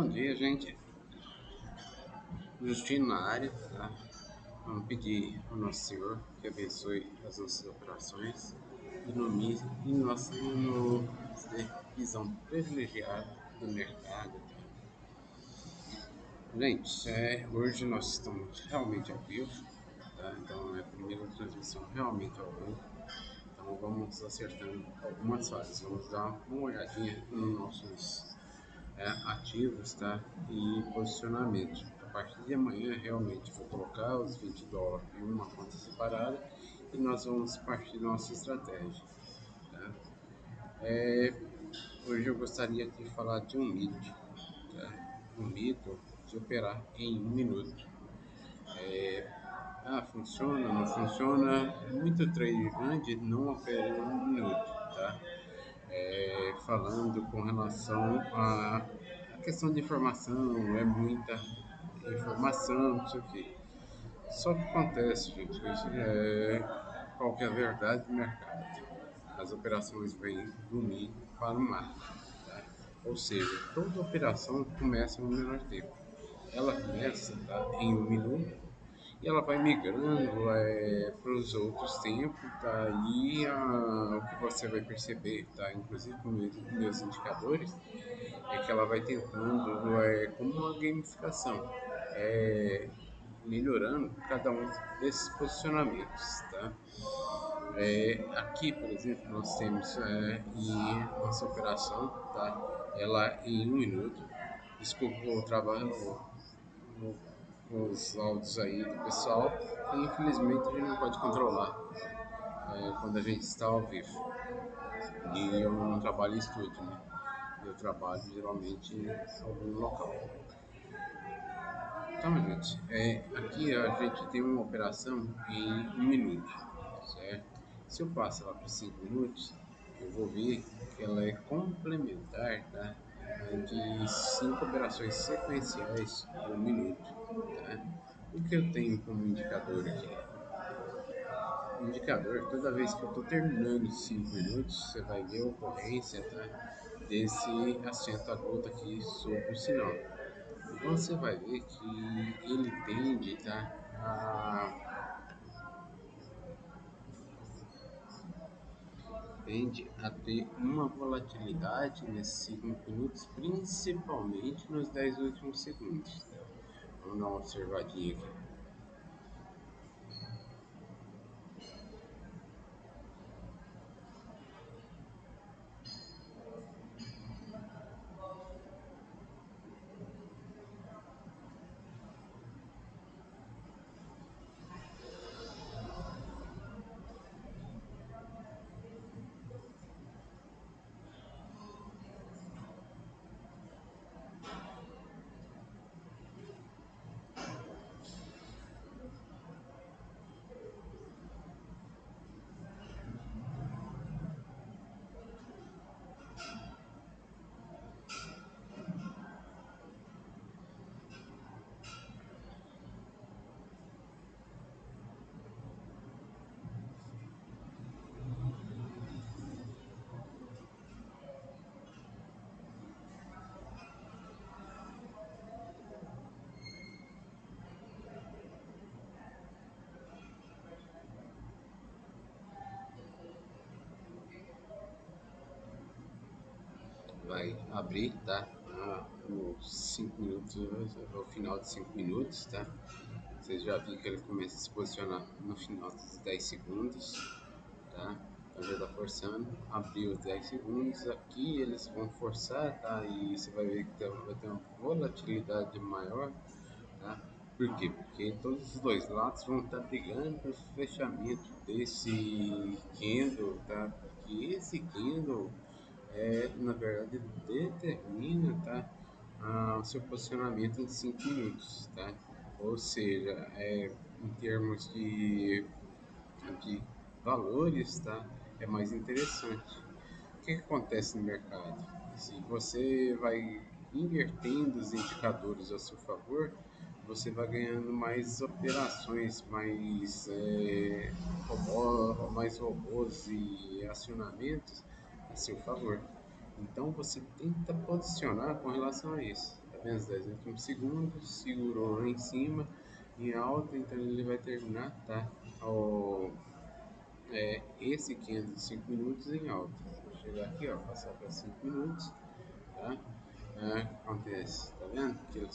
Bom dia, gente. Justino na área, tá? Vamos pedir ao Nosso Senhor que abençoe as nossas operações, e nossa nos dê visão privilegiada do mercado, tá? Gente, hoje nós estamos realmente ao vivo, tá? Então é a primeira transmissão realmente ao vivo. Então vamos acertando algumas fases. Vamos dar uma olhadinha nos nossos ativos, tá? E posicionamento. A partir de amanhã, realmente, vou colocar os US$ 20 em uma conta separada e nós vamos partir da nossa estratégia, tá? Hoje eu gostaria de falar de um mito, tá? Um mito de operar em um minuto. Funciona, não funciona? Muito trader grande não opera em um minuto, tá? Falando com relação à questão de informação, é muita informação, não sei o quê. Só que acontece, gente, qual que é a verdade do mercado? As operações vêm do mínimo para o macro, tá? Ou seja, toda operação começa no menor tempo. Ela começa, tá, em um minuto e ela vai migrando para os outros tempos, tá? E o que você vai perceber, tá? Inclusive com meus indicadores, é que ela vai tentando, como uma gamificação, é, melhorando cada um desses posicionamentos, tá? Aqui, por exemplo, nós temos e nossa operação, tá? Ela em um minuto. Desculpa o trabalho, os áudios aí do pessoal, que infelizmente a gente não pode controlar quando a gente está ao vivo. E eu não trabalho em estúdio, né? Eu trabalho geralmente em algum local. Então, gente, aqui a gente tem uma operação em um minuto, certo? Se eu passo ela para 5 minutos, eu vou ver que ela é complementar, tá? De 5 operações sequenciais por minuto, tá? O que eu tenho como indicador aqui? O indicador, toda vez que eu estou terminando os 5 minutos, você vai ver a ocorrência, tá? Desse acento agudo aqui sobre o sinal. Então você vai ver que ele tende, tá, a ter uma volatilidade nesses 5 minutos, principalmente nos 10 últimos segundos. Vamos dar uma observadinha aqui. Vai abrir, tá? Nos 5 minutos, ao final de 5 minutos, tá? Vocês já viram que ele começa a se posicionar no final dos 10 segundos, tá? Então já está forçando, abriu os 10 segundos, aqui eles vão forçar, tá? E você vai ver que vai ter uma volatilidade maior, tá? Por quê? Porque todos os dois lados vão estar brigando pelo fechamento desse candle, tá? Porque esse candle na verdade determina, tá? O seu posicionamento em 5 minutos, tá? Ou seja, em termos de valores, tá? É mais interessante. O que acontece no mercado? Se você vai invertendo os indicadores a seu favor, você vai ganhando mais operações, mais robôs e acionamentos a seu favor. Então você tenta posicionar com relação a isso. menos 10 últimos segundos, segurou lá em cima, em alta, então ele vai terminar, tá? Ao, esse 505 minutos em alta. Vou chegar aqui, ó, passar para 5 minutos, tá? Acontece, tá vendo? Que ele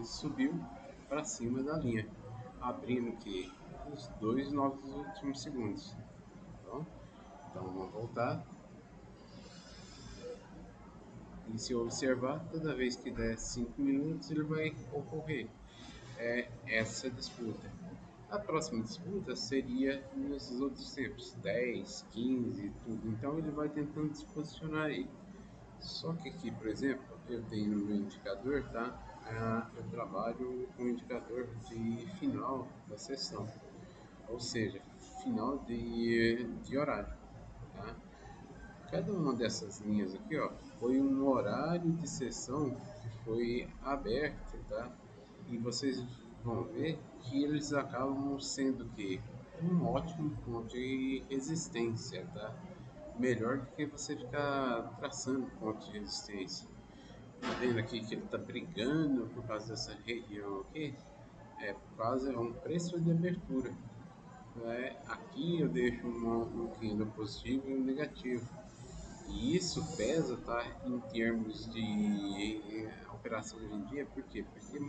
subiu para cima da linha, abrindo que os dois novos últimos segundos, tá bom? Então vamos voltar. E se observar, toda vez que der 5 minutos, ele vai ocorrer essa disputa. A próxima disputa seria nesses outros tempos, 10, 15, tudo. Então ele vai tentando se posicionar aí. Só que aqui, por exemplo, eu tenho no meu indicador, tá? Eu trabalho com o indicador de final da sessão, ou seja, final de horário, tá? Cada uma dessas linhas aqui, ó, foi um horário de sessão que foi aberto, tá? E vocês vão ver que eles acabam sendo que um ótimo ponto de resistência, tá? Melhor do que você ficar traçando ponto de resistência. Tá vendo aqui que ele tá brigando por causa dessa região aqui? É por causa, é um preço de abertura. Aqui eu deixo um candle positivo e um negativo. E isso pesa, tá, em termos de operação hoje em dia, por quê? Porque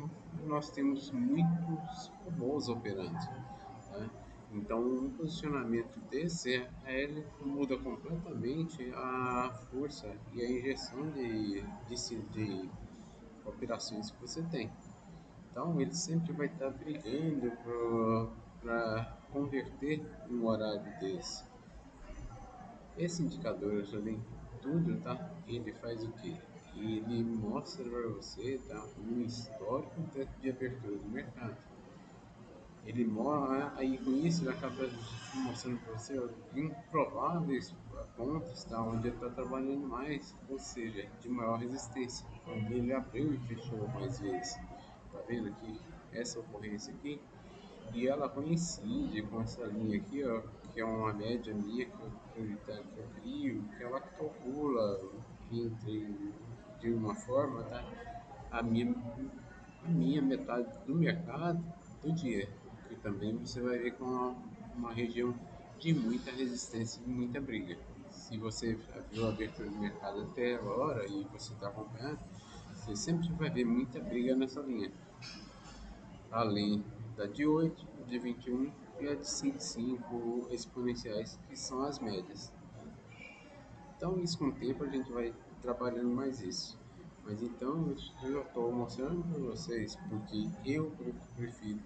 nós temos muitos robôs operando, tá? Então, um posicionamento desse, ele muda completamente a força e a injeção de operações que você tem. Então, ele sempre vai estar brigando para converter um horário desse. Esse indicador, além de tudo, tá? Ele faz o quê? Ele mostra para você, tá, um histórico de abertura do mercado. Ele mostra, aí com isso ele acaba mostrando para você ó, improváveis pontos, tá, onde ele está trabalhando mais, ou seja, de maior resistência, onde ele abriu e fechou mais vezes. Tá vendo aqui essa ocorrência aqui? E ela coincide com essa linha aqui, ó, que é uma média minha que eu crio, que ela calcula entre, de uma forma, tá? A minha, a minha metade do mercado do dia, que também você vai ver com uma região de muita resistência e muita briga. Se você viu a abertura do mercado até agora e você está acompanhando, você sempre vai ver muita briga nessa linha, além da de 8, de 21 e a de 5 exponenciais, que são as médias. Então, isso com o tempo a gente vai trabalhando mais isso. Mas então, eu estou mostrando para vocês porque eu prefiro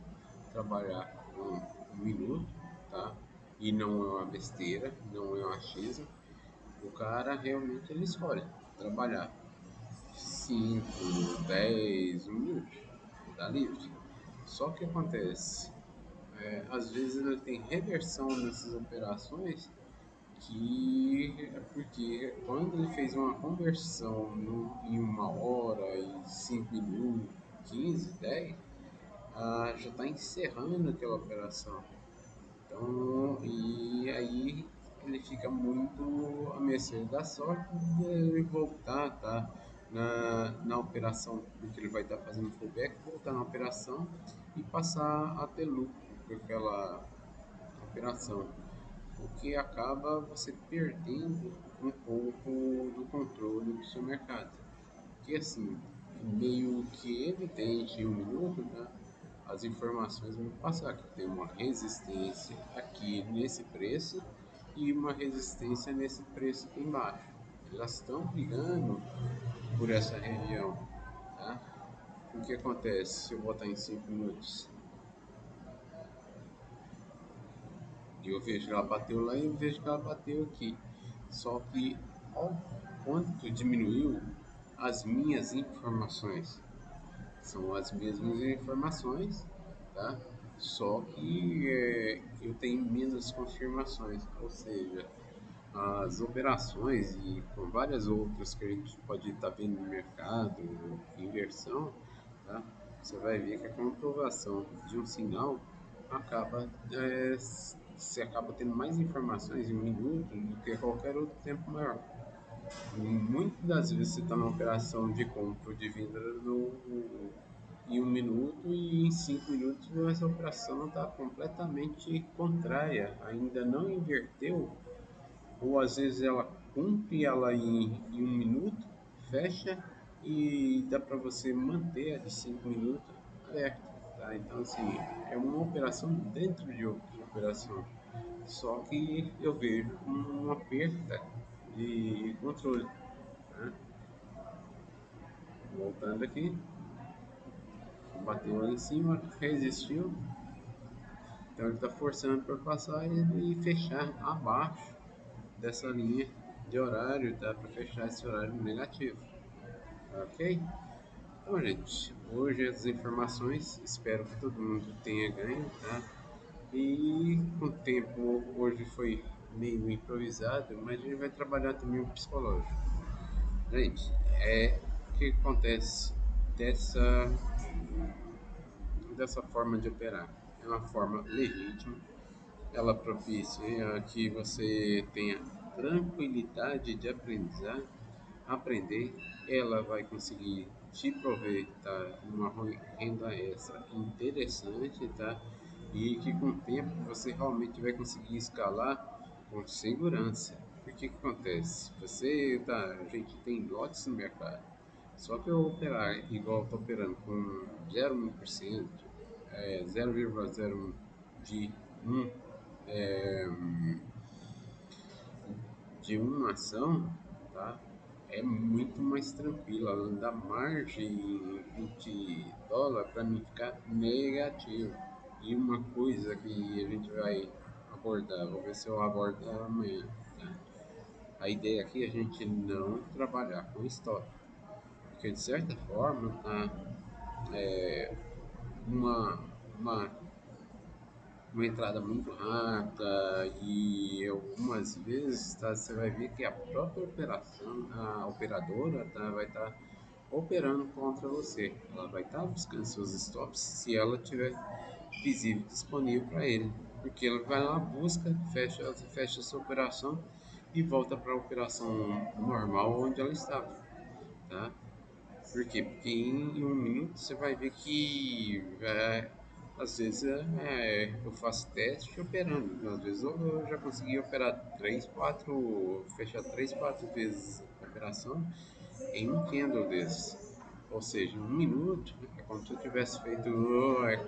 trabalhar com um minuto, tá? E não é uma besteira, não é um achismo. O cara realmente ele escolhe trabalhar 5, 10 minutos, tá livre. Só que acontece, às vezes ele tem reversão nessas operações que é porque quando ele fez uma conversão em uma hora, em 5 minutos, 15, 10, já está encerrando aquela operação. Então, e aí ele fica muito a mercê da sorte de ele voltar, tá? Na operação, porque ele vai estar fazendo fullback, voltar na operação e passar a ter lucro com aquela operação, o que acaba você perdendo um pouco do controle do seu mercado. Que assim, meio que evidente em um minuto, tá? As informações vão passar que tem uma resistência aqui nesse preço e uma resistência nesse preço aqui embaixo. Elas estão brigando por essa região, tá? O que acontece se eu botar em 5 minutos? E eu vejo que ela bateu lá e eu vejo que ela bateu aqui. Só que ao quanto diminuiu as minhas informações. São as mesmas informações, tá? Só que eu tenho menos confirmações, ou seja, as operações e com várias outras que a gente pode estar vendo no mercado, inversão, tá? Você vai ver que a comprovação de um sinal acaba, você acaba tendo mais informações em um minuto do que qualquer outro tempo maior. Muitas das vezes você está numa operação de compra ou de venda em 1 minuto e em 5 minutos essa operação está completamente contrária, ainda não inverteu, ou às vezes ela cumpre ela em 1 minuto, fecha e dá para você manter a de 5 minutos aberta. Tá? Então, assim, é uma operação dentro de outra operação. Só que eu vejo como uma perda de controle. Né? Voltando aqui, bateu lá em cima, resistiu, então ele está forçando para passar e fechar abaixo dessa linha de horário, tá? Para fechar esse horário negativo, ok? Então, gente, hoje as informações, espero que todo mundo tenha ganho, tá? E com o tempo, hoje foi meio improvisado, mas a gente vai trabalhar também o psicológico. Gente, o que acontece dessa dessa forma de operar. É uma forma legítima, ela propicia que você tenha tranquilidade de aprender, ela vai conseguir te prover, tá, uma renda extra interessante, tá? E que com o tempo você realmente vai conseguir escalar com segurança. Porque que acontece? Você tá, a gente tem lotes no mercado. Só que eu operar igual eu tô operando com 0,1%, 0,01 de um é, de uma ação, tá? É muito mais tranquilo, ela dá margem de dólar para mim ficar negativo. E uma coisa que a gente vai abordar, vou ver se eu abordo amanhã, tá? A ideia aqui é a gente não trabalhar com estoque, porque de certa forma, tá? Uma, uma uma entrada muito rápida e algumas vezes, tá, você vai ver que a própria operação, a operadora, tá, vai estar operando contra você. Ela vai estar buscando seus stops se ela tiver visível disponível para ele, porque ela vai lá, busca, fecha essa operação e volta para a operação normal onde ela estava, tá? Por quê? Porque em 1 minuto você vai ver que às vezes eu faço teste operando. Às vezes eu já consegui operar 3, 4, fechar 3, 4 vezes a operação em um candle desse. Ou seja, em 1 minuto é como se eu tivesse feito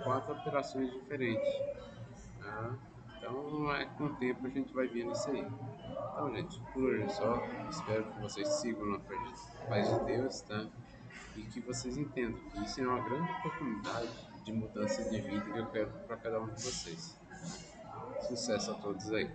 4 operações diferentes. Tá? Então, com o tempo a gente vai vendo isso aí. Então, gente, por hoje é só. Espero que vocês sigam na paz de Deus, tá? E que vocês entendam que isso é uma grande oportunidade de mudança de vida que eu quero para cada um de vocês. Sucesso a todos aí.